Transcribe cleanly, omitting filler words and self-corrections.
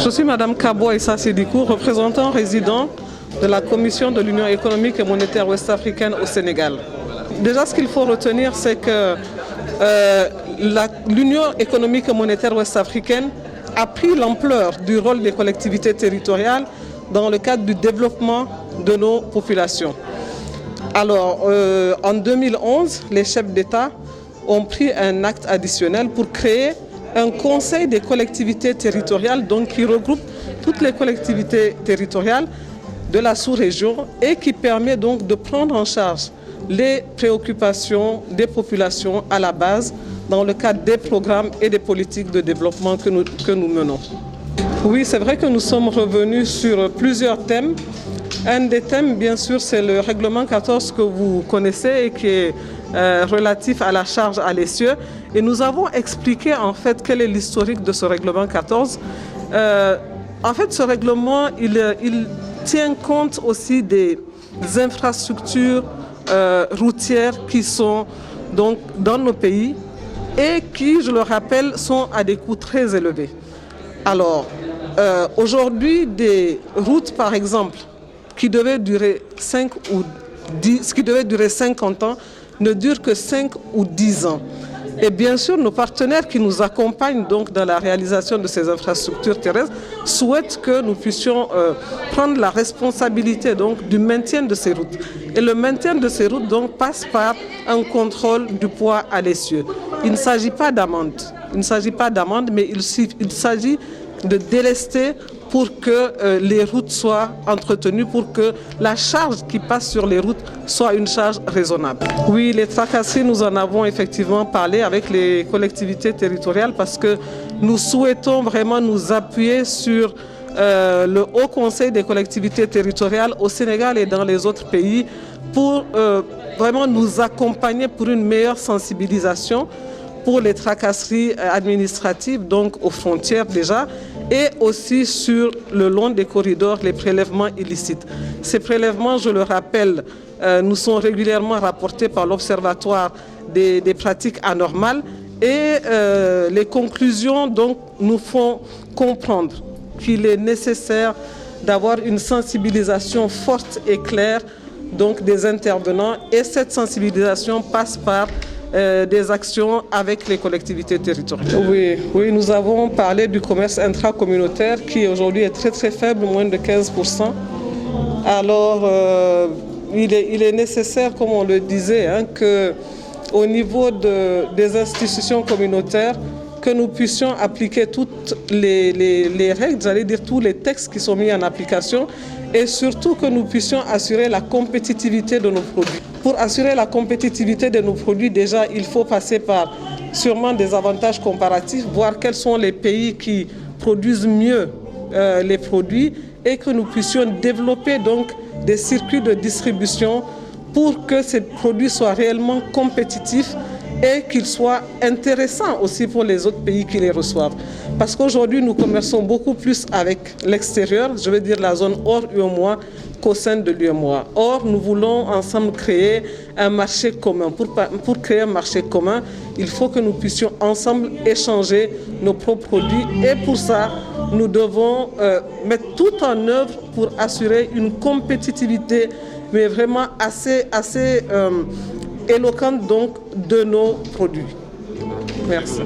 Je suis Madame Kabo Issa Sidikou, représentant résident de la Commission de l'Union économique et monétaire ouest-africaine au Sénégal. Déjà, ce qu'il faut retenir, c'est que l'Union économique et monétaire ouest-africaine a pris l'ampleur du rôle des collectivités territoriales dans le cadre du développement de nos populations. Alors, en 2011, les chefs d'État ont pris un acte additionnel pour créer un conseil des collectivités territoriales, donc qui regroupe toutes les collectivités territoriales de la sous-région et qui permet donc de prendre en charge les préoccupations des populations à la base dans le cadre des programmes et des politiques de développement que nous menons. Oui, c'est vrai que nous sommes revenus sur plusieurs thèmes. Un des thèmes, bien sûr, c'est le règlement 14 que vous connaissez et qui est relatif à la charge à l'essieu. Et nous avons expliqué en fait quel est l'historique de ce règlement 14. En fait, ce règlement, il tient compte aussi des infrastructures routières qui sont donc dans nos pays et qui, je le rappelle, sont à des coûts très élevés. Alors, aujourd'hui, des routes, par exemple, qui devaient durer 50 ans, ne durent que 5 ou 10 ans. Et bien sûr, nos partenaires qui nous accompagnent donc dans la réalisation de ces infrastructures terrestres souhaitent que nous puissions prendre la responsabilité donc, du maintien de ces routes. Et le maintien de ces routes donc, passe par un contrôle du poids à l'essieu. Il ne s'agit pas d'amende. Il ne s'agit pas d'amende, mais il s'agit de délester pour que les routes soient entretenues, pour que la charge qui passe sur les routes soit une charge raisonnable. Oui, les tracasseries, nous en avons effectivement parlé avec les collectivités territoriales parce que nous souhaitons vraiment nous appuyer sur le Haut Conseil des collectivités territoriales au Sénégal et dans les autres pays pour vraiment nous accompagner pour une meilleure sensibilisation pour les tracasseries administratives, donc aux frontières déjà, et aussi sur le long des corridors, les prélèvements illicites. Ces prélèvements, je le rappelle, nous sont régulièrement rapportés par l'Observatoire des pratiques anormales et les conclusions donc, nous font comprendre qu'il est nécessaire d'avoir une sensibilisation forte et claire donc, des intervenants et cette sensibilisation passe par des actions avec les collectivités territoriales. Oui, nous avons parlé du commerce intracommunautaire qui aujourd'hui est très faible, moins de 15%. Alors, il est nécessaire, comme on le disait, qu'au niveau des institutions communautaires, que nous puissions appliquer toutes les règles, j'allais dire tous les textes qui sont mis en application et surtout que nous puissions assurer la compétitivité de nos produits. Pour assurer la compétitivité de nos produits, déjà, il faut passer par sûrement des avantages comparatifs, voir quels sont les pays qui produisent mieux les produits et que nous puissions développer donc des circuits de distribution pour que ces produits soient réellement compétitifs et qu'ils soient intéressants aussi pour les autres pays qui les reçoivent. Parce qu'aujourd'hui, nous commerçons beaucoup plus avec l'extérieur, je veux dire la zone hors UEMOA, qu'au sein de l'UEMOA. Or, nous voulons ensemble créer un marché commun. Pour créer un marché commun, il faut que nous puissions ensemble échanger nos propres produits et pour ça, nous devons mettre tout en œuvre pour assurer une compétitivité, mais vraiment assez éloquente donc, de nos produits. Merci.